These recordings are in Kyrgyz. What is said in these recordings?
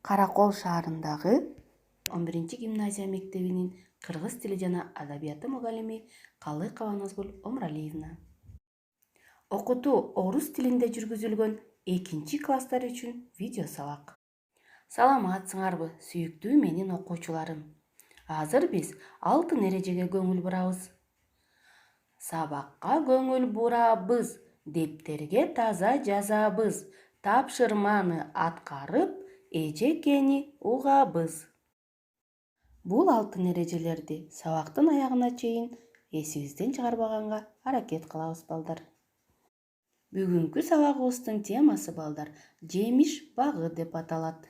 Каракол шаарындагы 11-гимназия мектебинин кыргыз тили жана адабияты мугалими Калыкова Назгүл Омралиевна. Окутуу орус тилинде жүргүзүлгөн 2-класстар үчүн видео сабак. Саламатсыңарбы, сүйүктүү менин окуучуларым. Азыр биз алтын эрежеге көңүл бурабыз. Сабакка көңүл бурабыз, дептерге таза жазабыз, тапшырманы аткарып, эжекени угабыз. Бул алтын эрежелерди сабактын аягына чейин эсибизден чыгарбаганга аракет кылабыз балдар. Бүгүнкү сабагыбыздын темасы балдар жемиш багы деп аталат.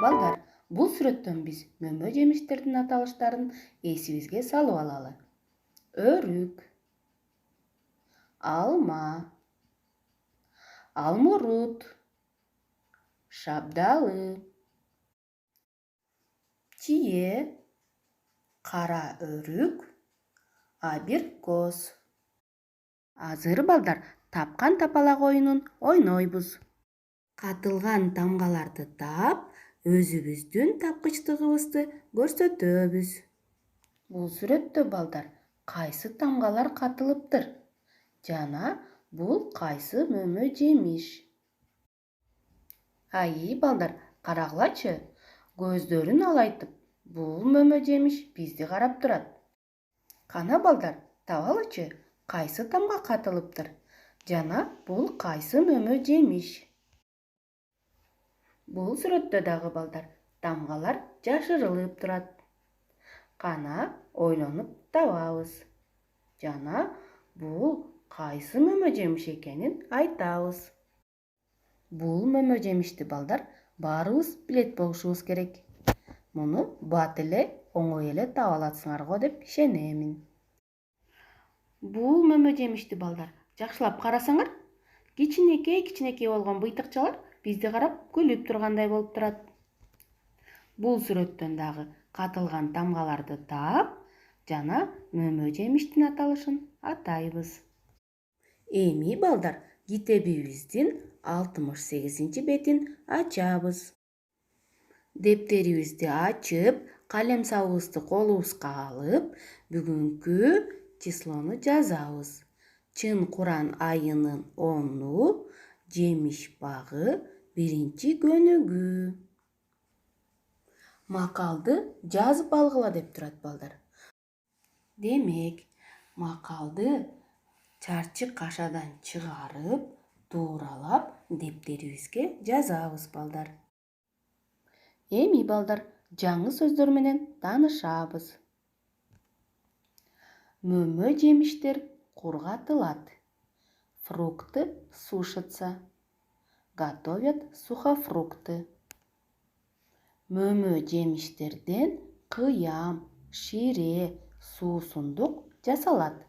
Балдар, бул сүрөттөн биз мөмө жемиштердин аталыштарын эсибизге салып алалы. Өрүк, алма, алмурут, шабдалы, тие, кара өрүк, абиркос. Азыр балдар тапкан тапалак оюнун ойнойбуз. Катылган тамгаларды таап, өзүбүздүн тапкычтыгыбызды көрсөтөбүз. Бул сүрөттө балдар кайсы тамгалар катылыптыр жана бул кайсы мөмө жемиш? Балдар, карагылачы, көздөрүн алайтып, бул мөмө жемиш бизди карап турат. Кана балдар, табалычы, кайсы тамга катылыптыр жана бул кайсы мөмө жемиш? Бул сүрөттө дагы балдар тамгалар жашырылып турат. Кана ойлонуп табабыз жана бул кайсы мөмө жемиш экенин айтабыз. Бул мөмө жемишти балдар баарыбыз билет болушубуз керек. Муну бат эле оңой эле таба аласыңар го деп ишенемин. Бул мөмө жемишти балдар жакшылап карасаңар, кичинекей болгон быйтыкчалар бизди карап күлүп тургандай болуп турат. Бул сүрөттөн дагы катылган тамгаларды таап жана мөмө жемиштин аталышын атайбыз. Эми балдар китебибиздин 68-бетин ачабыз. Дептерибизди ачып, калем сабыбызды колубузга алып, бүгүнкү числону жазабыз. Чын Куран айынын 10-у, жемиш багы 1-көнүгү. Макалды жазып алгыла деп турат балдар. Демек, макалды чарчы кашадан чыгарып, тууралап, дептерибизге жазабыз балдар. Эми балдар, жаңы сөздөр менен таанышабыз. Мөмө жемиштер кургатылат. Фрукты сушатся. Готовят сухофрукты. Мөмө жемиштерден кыям, шире, суусундук жасалат.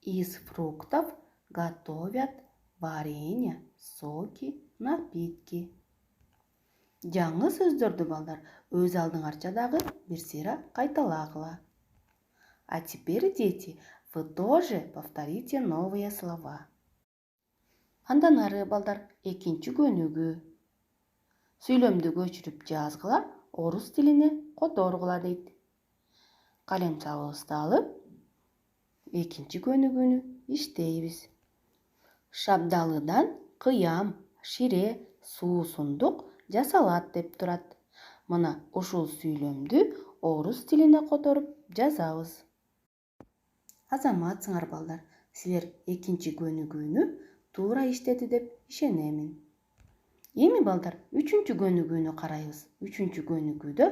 Из фруктов готовят варенье, соки, напитки. Жаңы сөздөрдү балдар өз алдыңарча дагы бир сыйра кайталагыла. А теперь, дети, вы тоже повторите новые слова. Андан ары балдар 2-көнүгү. Сүйлөмдү көчүрүп жазгыла, орус тилине которгула дейт. Калем сабыбызды алып, 2-көнүгүнү иштейбиз. Шабдалыдан кыям, шире, суусундук жасалат деп турат. Мына ушул сүйлөмдү орус тилине которуп жазабыз. Азаматсыңар балдар, силер 2-көнүгүнү туура иштеди деп ишенемин. Эми балдар 3-көнүгүнү карайбыз. 3-көнүгүдө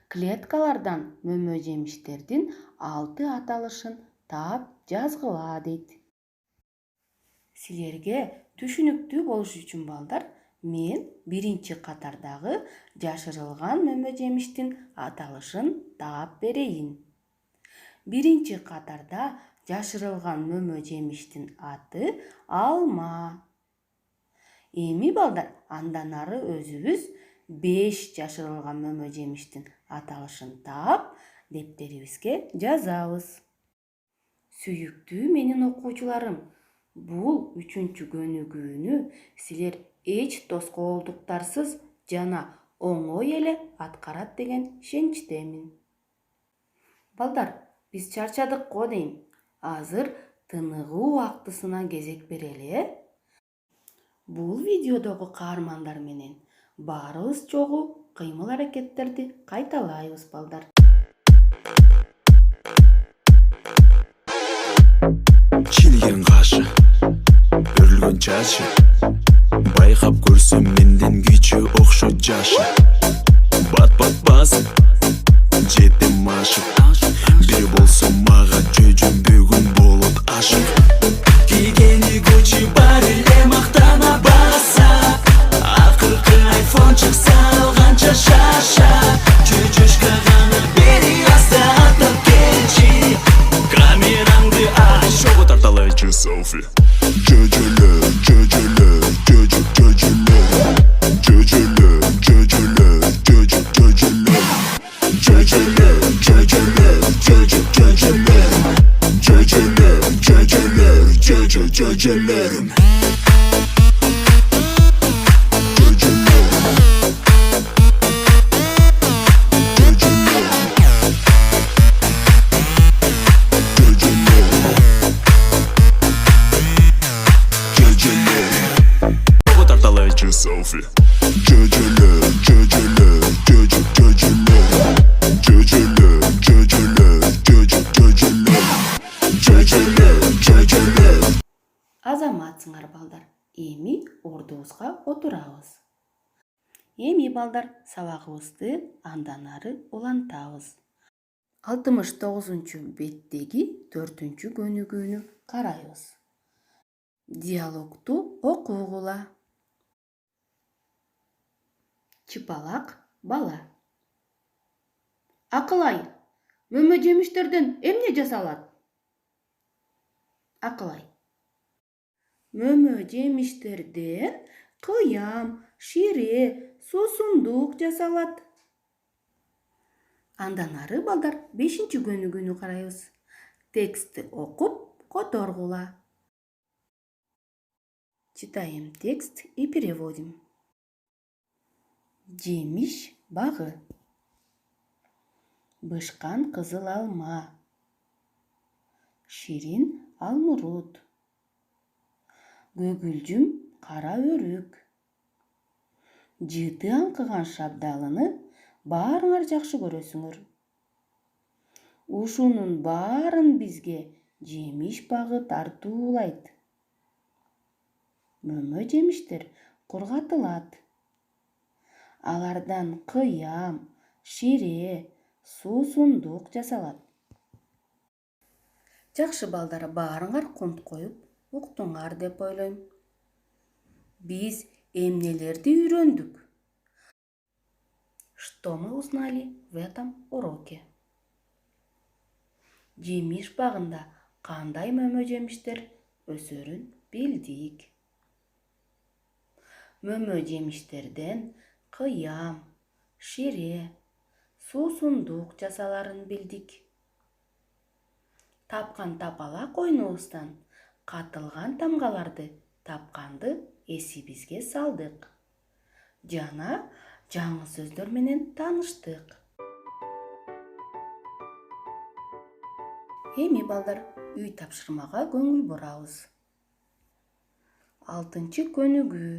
клеткалардан мөмө жемиштердин 6 аталышын таап жазгыла дейт. Силерге түшүнүктүү болуш үчүн балдар, мен 1-катардагы жашырылган мөмө жемиштин аталышын таап берейин. 1-катарда жашырылган мөмө жемиштин аты алма. Эми балдар, андан ары өзүбүз 5 жашырылган мөмө жемиштин аталышын таап дептерибизге жазабыз. Сүйүктүү менин окуучуларым, бул 3-чү көнүгүүнү силер эч тоскоолдуктарсыз жана оңой эле аткарат деген ишеничтемин. Балдар, биз чарчадык го дейм. Азыр тыныгуу убактысына кезек берели, Бул видеодогу каармандар менен баарыбыз чогуу кыймыл-аракеттерди кайталайбыз, балдар. Чилген кашы, өрүлгөн чачы, байкап көрсөм менден кичүү окшойт жашы. Бат-бат басып, жетем ашып, бир болсо мага жөжөм бүгүн болот ашык. Кийгени Гуччи бар эле мактана баса, акыркы айфон чыкса алганча шаша. Чөчөшкө гана бери аста аттап келчи, камераңды ач, чогуу тарталайчы селфи. Жөжөлөр, жөжөлөр, жөжө, жөжөлөр, жөжөлөр, жөжөлөр, жөжө, жөжөлөр, жөжөлөр, жөжөлөр, жөжө, жөжөлөр, жөжөлөр, жөжөлөр, жөжө, жөжөлөрүм. Selfie. Jöjölör, jöjölör, jöjö, jöjölör, jöjölör, jöjölör, jöjö, jöjölör, jöjölör, jöjölör. Азаматсыңар, балдар. Эми ордубузга отурабыз. Эми, балдар, сабагыбызды андан ары улантабыз. 69-чу беттеги 4-чү көнүгүүнү карайбыз. Диалогту окугула. Чыпалак бала. Акылай, мөмө жемиштерден эмне жасалат? Акылай. Мөмө жемиштерден кыям, шире, суусундук жасалат. Андан ары, балдар, 5-чү көнүгүүнү карайбыз. Текстти окуп которгула. Читаем текст и переводим. Жемиш багы. Бышкан кызыл алма. Ширин алмурут. Көгүлжүм кара өрүк. Жыты аңкыган шабдалыны баарыңар жакшы көрөсүңөр. Ушунун баарын бизге жемиш багы тартуулайт. Мөмө жемиштер кургатылат. Алардан кыям, шире, суусундук жасалат. Жакшы, балдар, баарыңар кунт коюп уктуңар деп ойлойм. Биз эмнелерди үйрөндүк? Что мы узнали в этом уроке? Жемиш багында кандай мөмө жемиштер өсөрүн билдик. Мөмө жемиштерден кыям, шире, суусундук жасаларын билдик. Тапкан тапалак ойунубуздан катылган тамгаларды тапканды эсибизге салдык. Жана жаңы сөздөр менен тааныштык. Эми, балдар, үй тапшырмага көңүл бурабыз. 6-чы көнүгүү.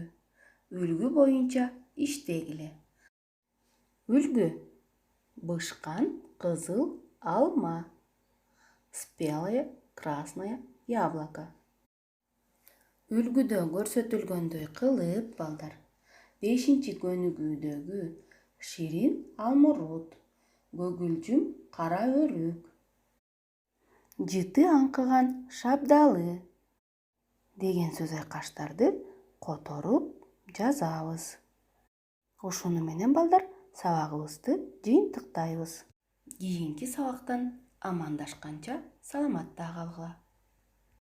Үлгү боюнча иштегиле. Үлгү: бышкан кызыл алма. Спелое красное яблоко. Үлгүдө көрсөтүлгөндөй кылып, балдар, 5-чи көнүгүүдөгү ширин алмурут, көгүлжүм кара өрүк, жыты аңкыган шабдалы деген сөз айкаштарды которуп жазабыз. Ушуну менен, балдар, сабагыбызды жыйынтыктайбыз. Кийинки сабактан амандашканча саламатта калгыла.